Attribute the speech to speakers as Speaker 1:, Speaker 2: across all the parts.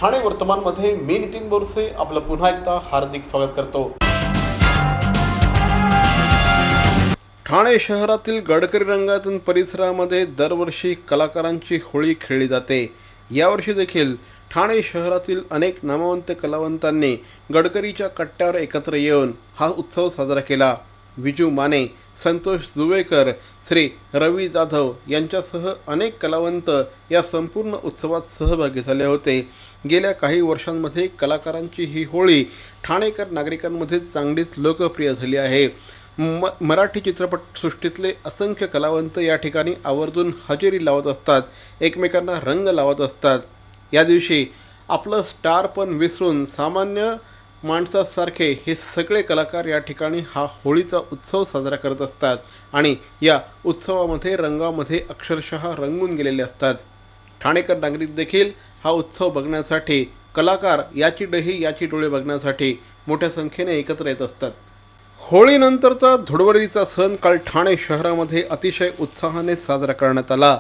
Speaker 1: ठाणे वर्तमानमध्ये मी नितीन बोरसे आपलं पुन्हा एकदा हार्दिक स्वागत करतो। ठाणे शहरातील गडकरी रंगायतन परिसरामध्ये दरवर्षी कलाकारांची होळी खेळली जाते। यावर्षी देखील ठाणे शहरातील अनेक नामवंत कलावंतांनी गडकरीच्या कट्ट्यावर एकत्र येऊन हा उत्सव साजरा केला। विजू माने, संतोष जुवेकर, श्री रवी जाधव यांच्यासह अनेक कलावंत या संपूर्ण उत्सवात सहभागी झाले होते। गेल्या काही वर्षांमध्ये कलाकारांची ही होळी ठाणेकर नागरिकांमध्ये चांगलीच लोकप्रिय झाली आहे। मराठी चित्रपटसृष्टीतले असंख्य कलावंत या ठिकाणी आवर्जून हजेरी लावत असतात, एकमेकांना रंग लावत असतात। या दिवशी आपलं स्टार पण विसरून सामान्य माणसासारखे हे सगळे कलाकार या ठिकाणी हा होळीचा उत्सव साजरा करत असतात आणि या उत्सवामध्ये रंगामध्ये अक्षरशः रंगून गेलेले असतात। ठाणेकर नागरिक देखील हा उत्सव बघण्यासाठी, कलाकार याची डही याची डोळे बघण्यासाठी मोठ्या संख्येने एकत्र येत असतात। होळीनंतरचा धुळवडीचा सण काल ठाणे शहरामध्ये अतिशय उत्साहाने साजरा करण्यात आला।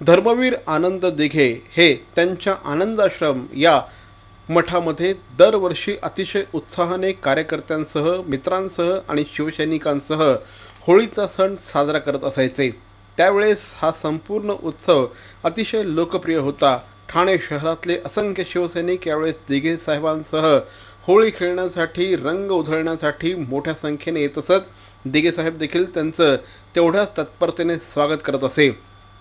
Speaker 1: धर्मवीर आनंद दिघे हे त्यांच्या आनंदाश्रम या मठामध्ये दरवर्षी अतिशय उत्साहाने कार्यकर्त्यांसह, मित्रांसह आणि शिवसैनिकांसह होळीचा सण साजरा करत असायचे। त्यावेळेस हा संपूर्ण उत्सव अतिशय लोकप्रिय होता। ठाणे शहरातले असंख्य शिवसैनिक यावेळेस दिघे साहेबांसह होळी खेळण्यासाठी, रंग उधळण्यासाठी मोठ्या संख्येने येत असत। दिघे साहेब देखील त्यांचं तेवढ्याच तत्परतेने स्वागत करत असे।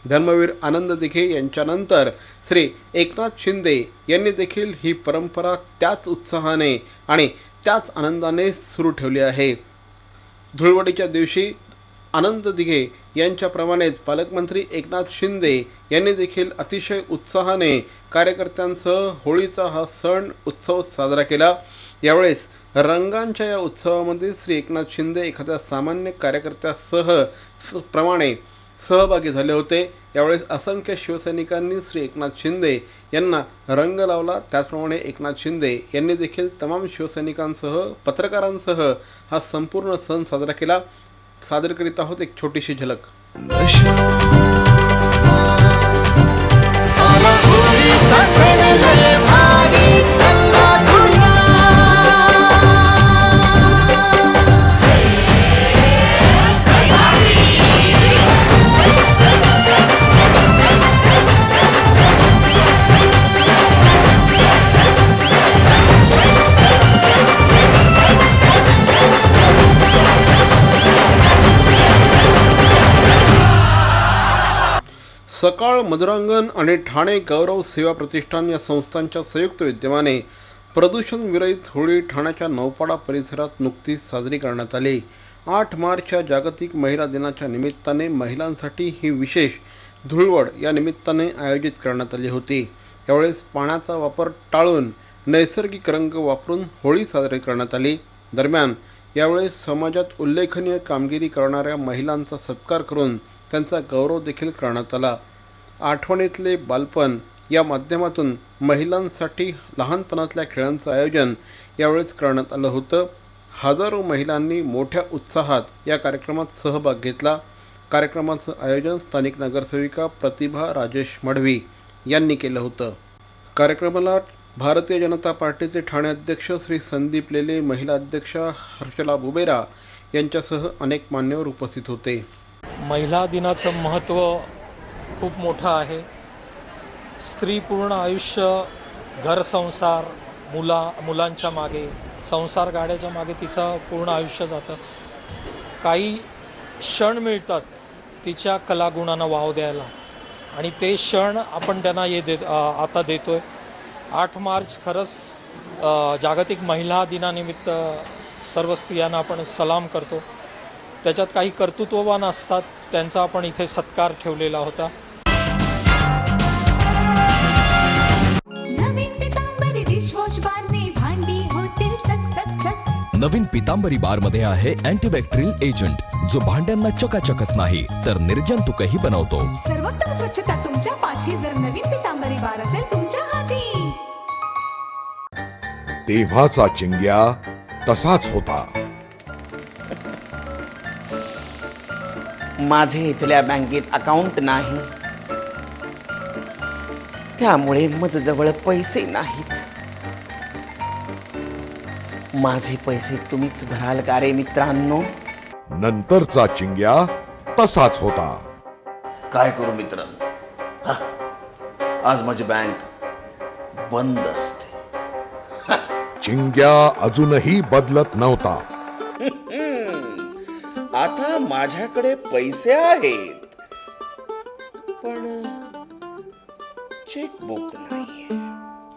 Speaker 1: धर्मवीर आनंद दिघे यांच्यानंतर श्री एकनाथ शिंदे यांनी देखील ही परंपरा त्याच उत्साहाने आणि त्याच आनंदाने सुरू ठेवली आहे। धुळवडीच्या दिवशी आनंद दिघे यांच्याप्रमाणेच पालकमंत्री एकनाथ शिंदे यांनी देखील अतिशय उत्साहाने कार्यकर्त्यांसह होळीचा हा सण उत्सव साजरा केला। यावेळेस रंगांच्या या उत्सवामध्ये श्री एकनाथ शिंदे एखाद्या सामान्य कार्यकर्त्यासह प्रमाणे सहभागी झाले होते। यावेळेस असंख्य शिवसैनिकांनी श्री एकनाथ शिंदे यांना रंग लावला। त्याचप्रमाणे एकनाथ शिंदे यांनी देखील तमाम शिवसैनिकांसह, पत्रकारांसह हा संपूर्ण सण साजरा केला। सादर करीत आहोत एक छोटीशी झलक। सकाळ मधुरांगण आणि ठाणे गौरव सेवा प्रतिष्ठान या संस्थांच्या संयुक्त विद्यमाने प्रदूषण विरहित होळी ठाण्याच्या नौपाडा परिसरात नुकतीच साजरी करण्यात आली। 8 मार्चच्या जागतिक महिला दिनाच्या निमित्ताने महिलांसाठी ही विशेष धुळवड या निमित्ताने आयोजित करण्यात आली होती। यावेळेस पाण्याचा वापर टाळून नैसर्गिक रंग वापरून होळी साजरी करण्यात आली। दरम्यान यावेळेस समाजात उल्लेखनीय कामगिरी करणाऱ्या महिलांचा सत्कार करून त्यांचा गौरव देखील करण्यात आला। आठवणीतले बालपण या माध्यमातून महिलांसाठी लहानपणातल्या खेळांचं आयोजन यावेळेस करण्यात आलं होतं। हजारो महिलांनी मोठ्या उत्साहात या कार्यक्रमात सहभाग घेतला। कार्यक्रमाचं आयोजन स्थानिक नगरसेविका प्रतिभा राजेश मडवी यांनी केलं होतं। कार्यक्रमाला भारतीय जनता पार्टीचे ठाणे अध्यक्ष श्री संदीप लेले, महिला अध्यक्षा हर्षला बुबेरा यांच्यासह अनेक मान्यवर उपस्थित होते।
Speaker 2: महिला दिनाचं महत्त्व खूप मोठं आहे। स्त्री पूर्ण आयुष्य घर संसार, मुलांच्या मागे, संसार गाड्याच्या मागे तिचं पूर्ण आयुष्य जातं। काही क्षण मिळतात तिच्या कलागुणांना वाव द्यायला आणि ते क्षण आपण त्यांना आता देतोय। 8 मार्च खरंच जागतिक महिला दिनानिमित्त सर्व स्त्रियांना आपण सलाम करतो। त्याच्यात काही कर्तृत्ववान असतात, त्यांचा आपण इथे सत्कार ठेवलेला होता।
Speaker 3: नवीन पितांबरी बार मध्ये आहे अँटीबॅक्टेरियल एजंट जो भांड्यांना चकाचकच नाही तर निर्जंतुकही बनवतो।
Speaker 4: सर्वोत्तम स्वच्छता तुमच्या पाशी जर नवीन पितांबरी बार असेल तुमच्या हाती।
Speaker 5: तेव्हाचा चिंग्या तसाच होता।
Speaker 6: माझे इथल्या बँकेत अकाउंट नाही, त्यामुळे माझ्याजवळ पैसे नाहीत। माझे पैसे तुम्हीच भराल का रे मित्रांनो?
Speaker 5: नंतरचा चिंग्या तसाच होता.
Speaker 7: काय करू मित्रांनो, हा, आज माझी बँक बंद असते.
Speaker 5: चिंग्या अजूनही बदलत नव्हता.
Speaker 7: आता माझ्याकडे पैसे आहेत, पण चेकबुक नाहीये.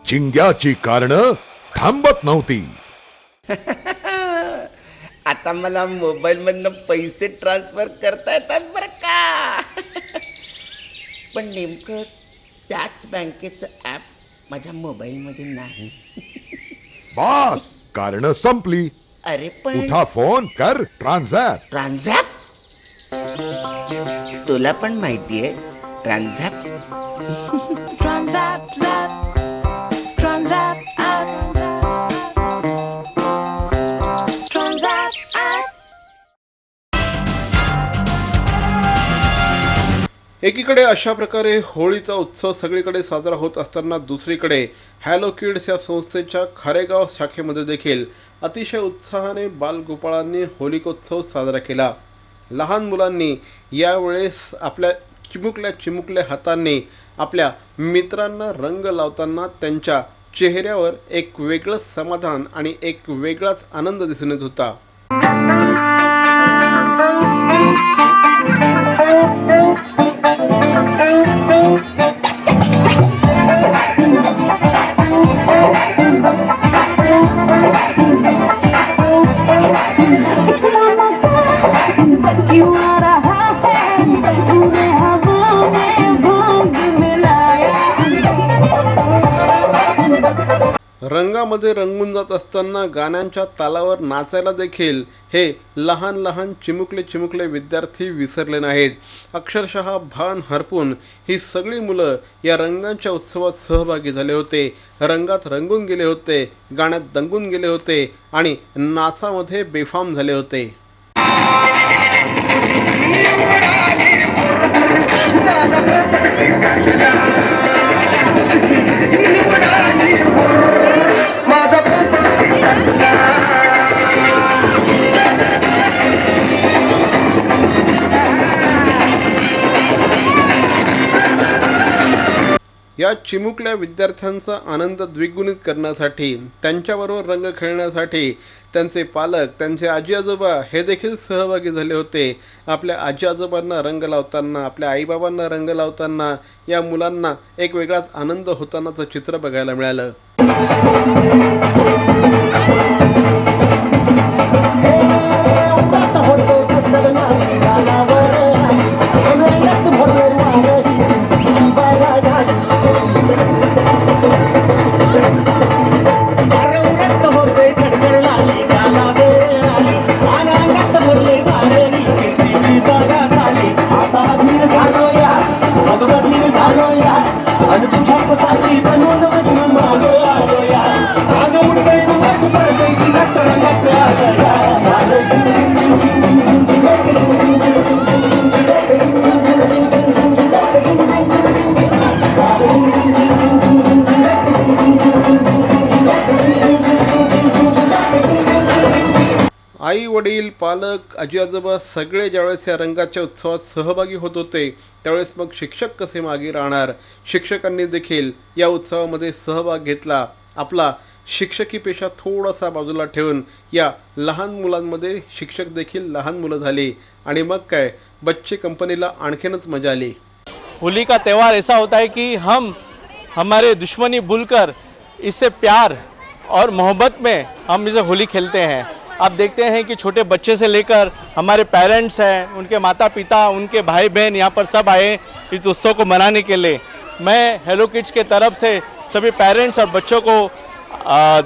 Speaker 5: चिंग्याची कारणं थांबत नव्हती.
Speaker 6: आता मला मोबाईल मधनं पैसे ट्रान्सफर करता येतात बरं का. पण नेमकं त्याच बँकेचं ॲप माझ्या मोबाईलमध्ये नाही.
Speaker 5: बास, कारणं संपली.
Speaker 6: अरे पण
Speaker 5: उठा, फोन कर, ट्रान्झॅक्ट.
Speaker 6: ट्रान्झॅक्ट, तुला पण माहितीये transact?
Speaker 8: Transact, zap, transact, app. Transact, app.
Speaker 1: एकीकडे अशा प्रकारे होळीचा उत्सव सगळीकडे साजरा होत असताना दुसरीकडे हॅलो किड्स या संस्थेच्या खारेगाव शाखेमध्ये देखील अतिशय उत्साहाने बालगोपाळांनी होलिकोत्सव साजरा केला. लहान मुलांनी यावेळेस आपल्या चिमुकल्या हातांनी आपल्या मित्रांना रंग लावताना त्यांच्या चेहऱ्यावर एक वेगळंच समाधान आणि एक वेगळाच आनंद दिसून येत होता. रंगामध्ये रंगून जात असताना गाण्यांच्या तालावर नाचायला देखील हे लहान लहान चिमुकले विद्यार्थी विसरले नाहीत. अक्षरशः भान हरपून ही सगळी मुलं या रंगांच्या उत्सवात सहभागी झाले होते. रंगात रंगून गेले होते, गाण्यात दंगून गेले होते आणि नाचामध्ये बेफाम झाले होते. या चिमुकल्या विद्यार्थ्यांचा आनंद द्विगुणित करण्यासाठी, त्यांच्याबरोबर रंग खेळण्यासाठी त्यांचे पालक, त्यांचे आजी आजोबा हे देखील सहभागी झाले होते. आपल्या आजी आजोबांना रंग लावताना, आपल्या आईबाबांना रंग लावताना या मुलांना एक वेगळाच आनंद होतानाचं चित्र बघायला मिळालं. आई वडील, पालक, आजी आजोबा सगळे ज्यावेळेस या रंगाच्या उत्सवात सहभागी होत होते त्यावेळेस मग शिक्षक कसे मागे राहणार. शिक्षकांनी देखील या उत्सवामध्ये सहभाग घेतला. आपला शिक्षकी पेशा थोडासा बाजूला ठेवून या लहान मुलांमध्ये शिक्षक देखील लहान मुलं झाली आणि मग काय, बच्चे कंपनीला आणखीनच मजा आली.
Speaker 9: होली का त्यौहार ऐसा होता है कि हम हमारे दुश्मनी भूलकर इससे प्यार और मोहब्बत में हम इसे होली खेलते हैं. आप देखते हैं कि छोटे बच्चे से लेकर हमारे पेरेंट्स हैं, उनके माता पिता, उनके भाई बहन यहाँ पर सब आए इस उत्सव को मनाने के लिए. मैं हेलो किड्स के तरफ से सभी पेरेंट्स और बच्चों को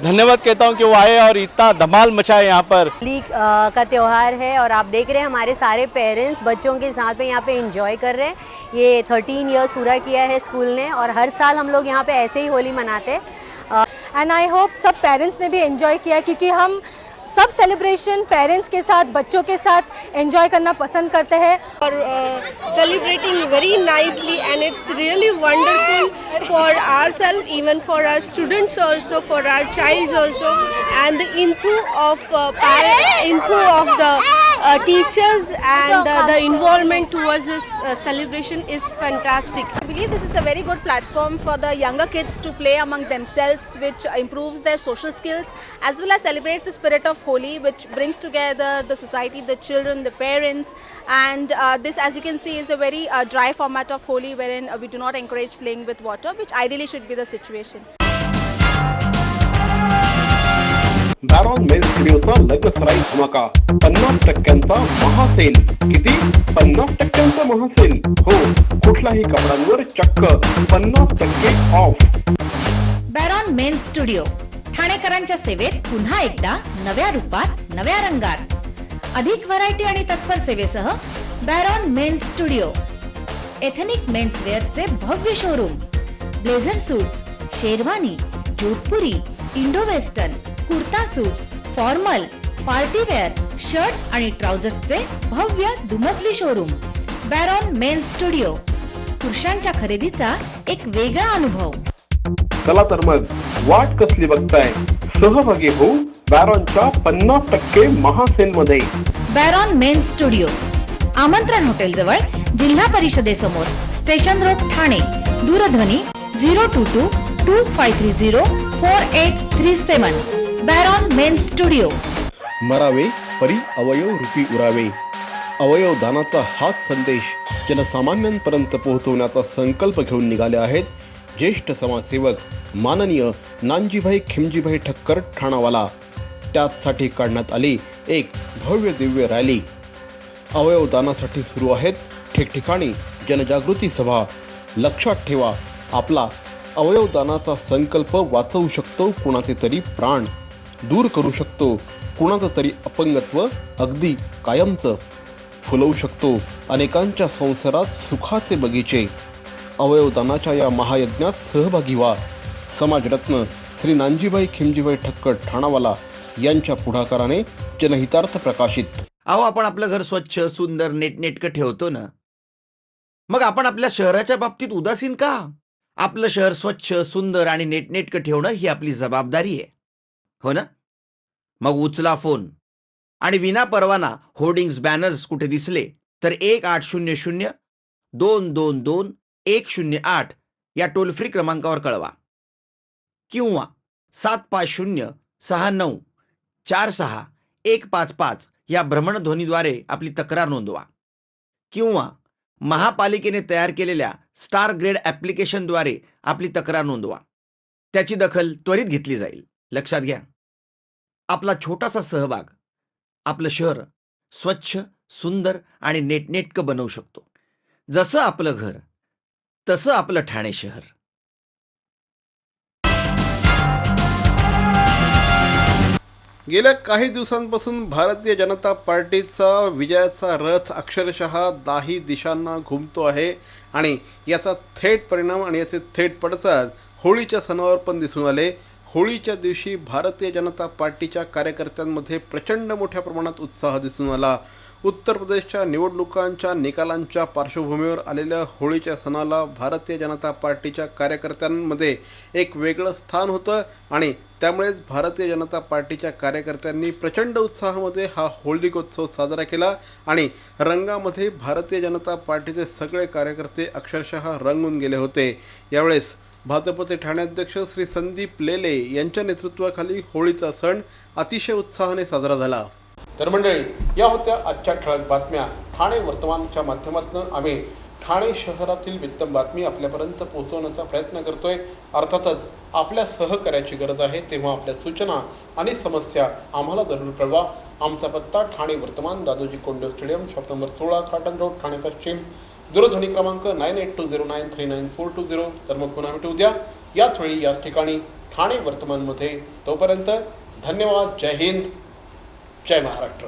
Speaker 9: धन्यवाद कहता हूँ कि वो आए और इतना धमाल मचाए यहाँ पर.
Speaker 10: होली का त्यौहार है और आप देख रहे हैं हमारे सारे पेरेंट्स बच्चों के साथ में यहाँ पे एंजॉय कर रहे हैं. ये 13 इयर्स पूरा किया है स्कूल ने और हर साल हम लोग यहाँ पे ऐसे ही होली मनाते हैं.
Speaker 11: And I hope sub parents ने भी एंजॉय किया क्योंकि हम सब सेलिब्रेशन पेरेंट्स के साथ, बच्चों के साथ एंजॉय करना पसंद करते हैं और celebrating very nicely and it's really wonderful for ourselves, even for our students also, for our childs also, and the enthu of the teachers and the involvement towards this celebration is fantastic. I believe this is a very good platform for the younger kids to play among themselves, which improves their social skills as well as celebrates the spirit of Holi, which brings together the society, the children, the parents, and this, as you can see, is a very dry format of Holi wherein we do not encourage playing with water, which ideally should be the situation.
Speaker 12: Baron men's स्टुडिओचा लग्नसराई धमाका 50% महासेल. किती? 50% महासेल. हो, कुठल्याही कपड्यांवर चक्क 50% of.
Speaker 13: बॅरॉन men's studio ठाणेकरांच्या सेवेत पुन्हा एकदा नव्या रूपात, नव्या रंगात. अधिक व्हरायटी आणि तत्पर सेवेसह Baron men's studio. Ethnic men's वेअरचे भव्य शोरूम. Blazer suits, sherwani, Jodhpuri, Indo western, kurta suits, formal, partywear, shirts आणि ट्राउझर्सचे भव्य दुमजली शोरूम. बॅरॉन men's studio. पुरुषांच्या खरेदीचा एक वेगळा अनुभव.
Speaker 12: चला तर मग वाट कसली बघताय, सहभागी होऊ बॅरॉनच्या 50% महासेल मध्ये.
Speaker 13: बॅरॉन मेन्स स्टुडिओ, आमंत्रण हॉटेल जवळ, जिल्हा परिषदेसमोर, स्टेशन रोड, ठाणे. दूरध्वनी 02225304837. बॅरॉन मेन्स स्टुडिओ.
Speaker 1: मरावे परी अवयव रूपी उरावे. अवयव दानाचा हाच संदेश जनसामान्यांपर्यंत पोहोचवण्याचा संकल्प घेऊन निघाले आहेत ज्येष्ठ समाजसेवक माननीय नानजीभाई खिमजीभाई ठक्कर ठाणावाला. त्याचसाठी काढण्यात आली एक भव्य दिव्य रॅली. अवयव दानासाठी सुरू आहेत ठिकठिकाणी जनजागृती सभा. लक्षात ठेवा, आपला अवयव दानाचा संकल्प वाचवू शकतो कुणाचे तरी प्राण, दूर करू शकतो कुणाचं तरी अपंगत्व अगदी कायमचं, फुलवू शकतो अनेकांच्या संसारात सुखाचे बगीचे. अवयवदानाच्या या महायज्ञात सहभागी व्हा. समाजरत्न श्री नानजीभाई खिमजीभाई ठक्कर ठाणावाला यांच्या पुढाकाराने जनहितार्थ प्रकाशित.
Speaker 6: अहो, आपण आपलं घर स्वच्छ, सुंदर, नेटनेटकं ठेवतो ना, मग आपण आपल्या शहराच्या बाबतीत उदासीन का? आपलं शहर स्वच्छ, सुंदर आणि नेटनेटकं ठेवणं ही आपली जबाबदारी आहे, हो ना? मग उचला फोन आणि विना परवाना होर्डिंग्स, बॅनर्स कुठे दिसले तर 1800-222-108 या टोल फ्री क्रमांकावर कळवा किंवा 7506946-155 या भ्रमणध्वनीद्वारे आपली तक्रार नोंदवा किंवा महापालिकेने तयार केलेल्या स्टार ग्रेड ॲप्लिकेशनद्वारे आपली तक्रार नोंदवा. त्याची दखल त्वरित घेतली जाईल. लक्षात घ्या, आपला छोटासा सहभाग आपलं शहर स्वच्छ, सुंदर आणि नेटनेटकं बनवू शकतो. जसं आपलं घर तसं आपलं ठाणे शहर.
Speaker 1: गेल्या काही दिवसांपासून भारतीय जनता पार्टीचा विजयाचा रथ अक्षरशः 10 दिशांना घुमतो आहे आणि याचा थेट परिणाम आणि याचे थेट पडसाद होळीच्या सणावर पण दिसून आले. होळीच्या दिवशी भारतीय जनता पार्टीच्या कार्यकर्त्यांमध्ये प्रचंड मोठ्या प्रमाणात उत्साह दिसून आला. उत्तर प्रदेशच्या निवडणुकांच्या निकालांच्या पार्श्वभूमीवर आलेल्या होळीच्या सणाला भारतीय जनता पार्टीच्या कार्यकर्त्यांमध्ये एक वेगळं स्थान होतं आणि त्यामुळेच भारतीय जनता पार्टीच्या कार्यकर्त्यांनी प्रचंड उत्साहामध्ये हा होळीकोत्सव साजरा केला आणि रंगामध्ये भारतीय जनता पार्टीचे सगळे कार्यकर्ते अक्षरशः रंगून गेले होते. यावेळेस भाजपचे ठाणे अध्यक्ष श्री संदीप लेले यांच्या नेतृत्वाखाली होळीचा सण अतिशय उत्साहाने साजरा झाला. तर मंडळी, या होत्या आजच्या ठळक बातम्या. ठाणे वर्तमानच्या माध्यमातून आम्ही ठाणे शहरातील वित्तम बातमी आपल्यापर्यंत पोहोचवण्याचा प्रयत्न करतोय. अर्थातच आपल्या सहकार्याची गरज आहे, तेव्हा आपल्या सूचना आणि समस्या आम्हाला जरूर कळवा. आमचा पत्ता ठाणे वर्तमान, Dadoji Konde stadium, shop number 16, cotton road, Thane पश्चिम. दूरध्वनी क्रमांक 9820939420. तर मग पुन्हा भेटू उद्या याच वेळी याच ठिकाणी ठाणे वर्तमानमध्ये. तोपर्यंत धन्यवाद. जय हिंद, जय महाराष्ट्र.